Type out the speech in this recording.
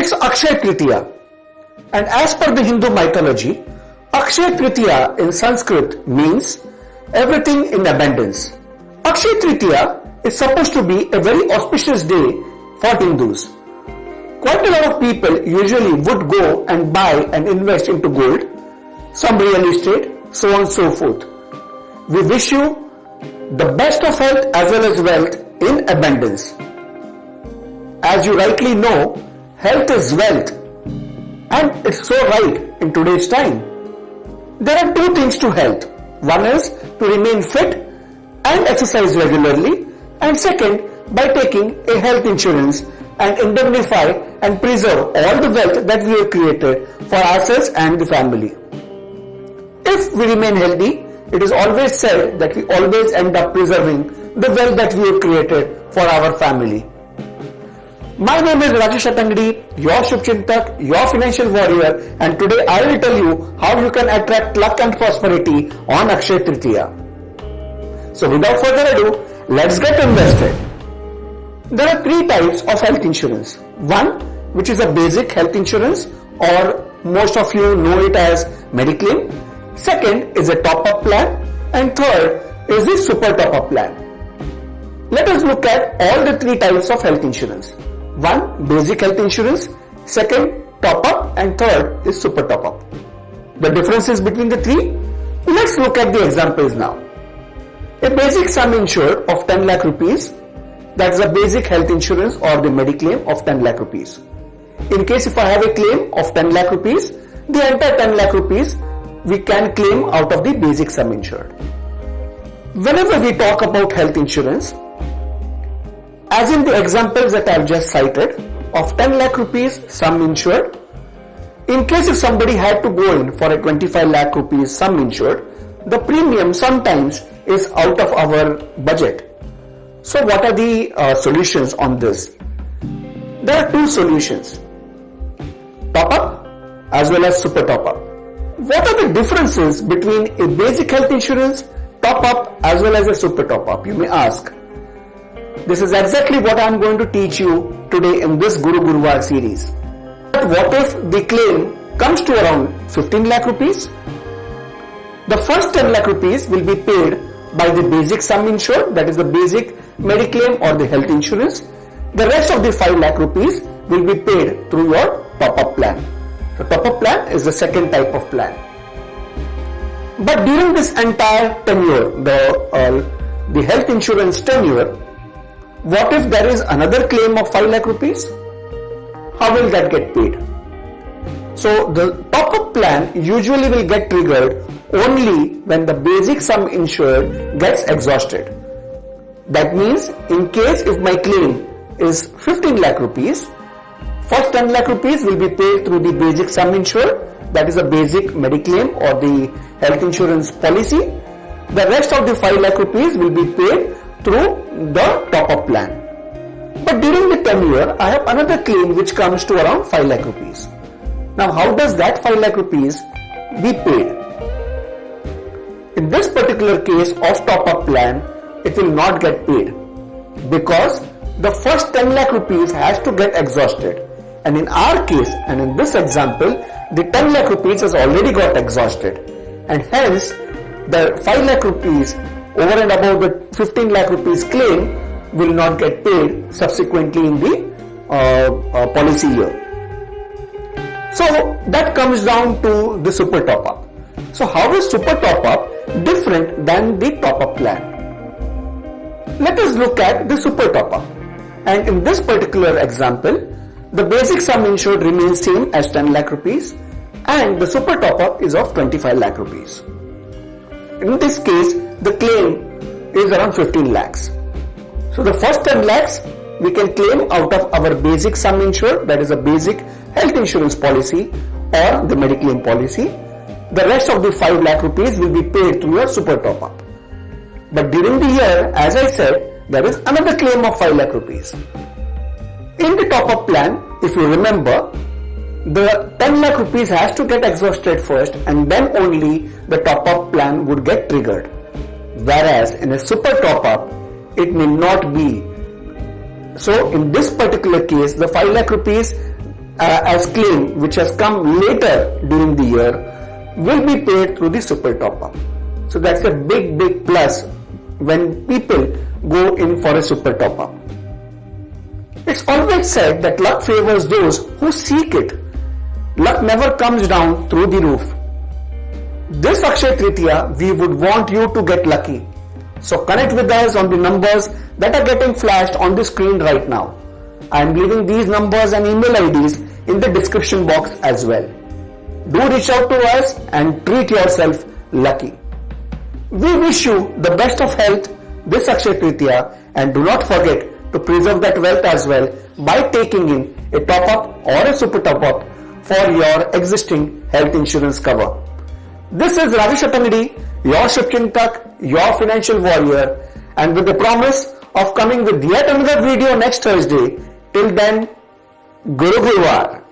It's Akshay Tritiya, and as per the Hindu mythology, Akshay Tritiya in Sanskrit means everything in abundance. Akshay Tritiya is supposed to be a very auspicious day for Hindus. Quite a lot of people usually would go and buy and invest into gold, some real estate, so on and so forth. We wish you the best of health as well as wealth in abundance. As you rightly know, health is wealth, and it's so right in today's time. There are two things to health. One is to remain fit and exercise regularly, and second, by taking a health insurance and indemnify and preserve all the wealth that we have created for ourselves and the family. If we remain healthy, it is always said that we always end up preserving the wealth that we have created for our family. My name is Rajesh Atangdi, your Shubchintak, your financial warrior, and today I will tell you how you can attract luck and prosperity on Akshay Tritiya. So without further ado, let's get invested. There are three types of health insurance. One, which is a basic health insurance, or most of you know it as Mediclaim. Second is a top-up plan, and third is the super top-up plan. Let us look at all the three types of health insurance. One, basic health insurance. Second, top-up, and third is super top-up. The differences between the three? Let's look at the examples now. A basic sum insured of 10 lakh rupees, that is a basic health insurance or the Mediclaim of 10 lakh rupees. In case if I have a claim of 10 lakh rupees, the entire 10 lakh rupees we can claim out of the basic sum insured. Whenever we talk about health insurance, as in the examples that I have just cited, of 10 lakh rupees sum insured, in case if somebody had to go in for a 25 lakh rupees sum insured, the premium sometimes is out of our budget. So what are the solutions on this? There are two solutions, top up as well as super top up. What are the differences between a basic health insurance, top up as well as a super top up, you may ask. This is exactly what I am going to teach you today in this Guru Gurvar series. But what if the claim comes to around 15 lakh rupees? The first 10 lakh rupees will be paid by the basic sum insured, that is the basic Mediclaim or the health insurance. The rest of the 5 lakh rupees will be paid through your top-up plan. The top-up plan is the second type of plan. But during this entire tenure, the health insurance tenure, what if there is another claim of 5 lakh rupees? How will that get paid? So the top-up plan usually will get triggered only when the basic sum insured gets exhausted. That means in case if my claim is 15 lakh rupees, first 10 lakh rupees will be paid through the basic sum insured, that is a basic Mediclaim or the health insurance policy. The rest of the 5 lakh rupees will be paid through the top-up plan. But during the tenure, I have another claim which comes to around 5 lakh rupees. Now how does that 5 lakh rupees be paid? In this particular case of top-up plan, it will not get paid because the first 10 lakh rupees has to get exhausted, and in our case and in this example, the 10 lakh rupees has already got exhausted, and hence the 5 lakh rupees over and above the 15 lakh rupees claim will not get paid subsequently in the policy year. So that comes down to the super top up. So how is super top up different than the top up plan? Let us look at the super top up, and in this particular example, the basic sum insured remains same as 10 lakh rupees and the super top up is of 25 lakh rupees. In this case, the claim is around 15 lakhs. So the first 10 lakhs we can claim out of our basic sum insured, that is a basic health insurance policy or the Mediclaim policy. The rest of the 5 lakh rupees will be paid through your super top up. But during the year, as I said, there is another claim of 5 lakh rupees. In the top up plan, if you remember, the 10 lakh rupees has to get exhausted first and then only the top up plan would get triggered. Whereas in a super top up, it may not be. So in this particular case, the 5 lakh rupees as claim which has come later during the year will be paid through the super top up. So that's a big plus when people go in for a super top up. It's always said that luck favors those who seek it. Luck never comes down through the roof. This Akshaya Tritiya, we would want you to get lucky. So connect with us on the numbers that are getting flashed on the screen right now. I am leaving these numbers and email IDs in the description box as well. Do reach out to us and treat yourself lucky. We wish you the best of health this Akshaya Tritiya, and do not forget to preserve that wealth as well by taking in a top up or a super top up for your existing health insurance cover. This is Rajesh Atangadi, your Shipkin Tak, your financial warrior, and with the promise of coming with yet another video next Thursday. Till then, Guru Gurwar.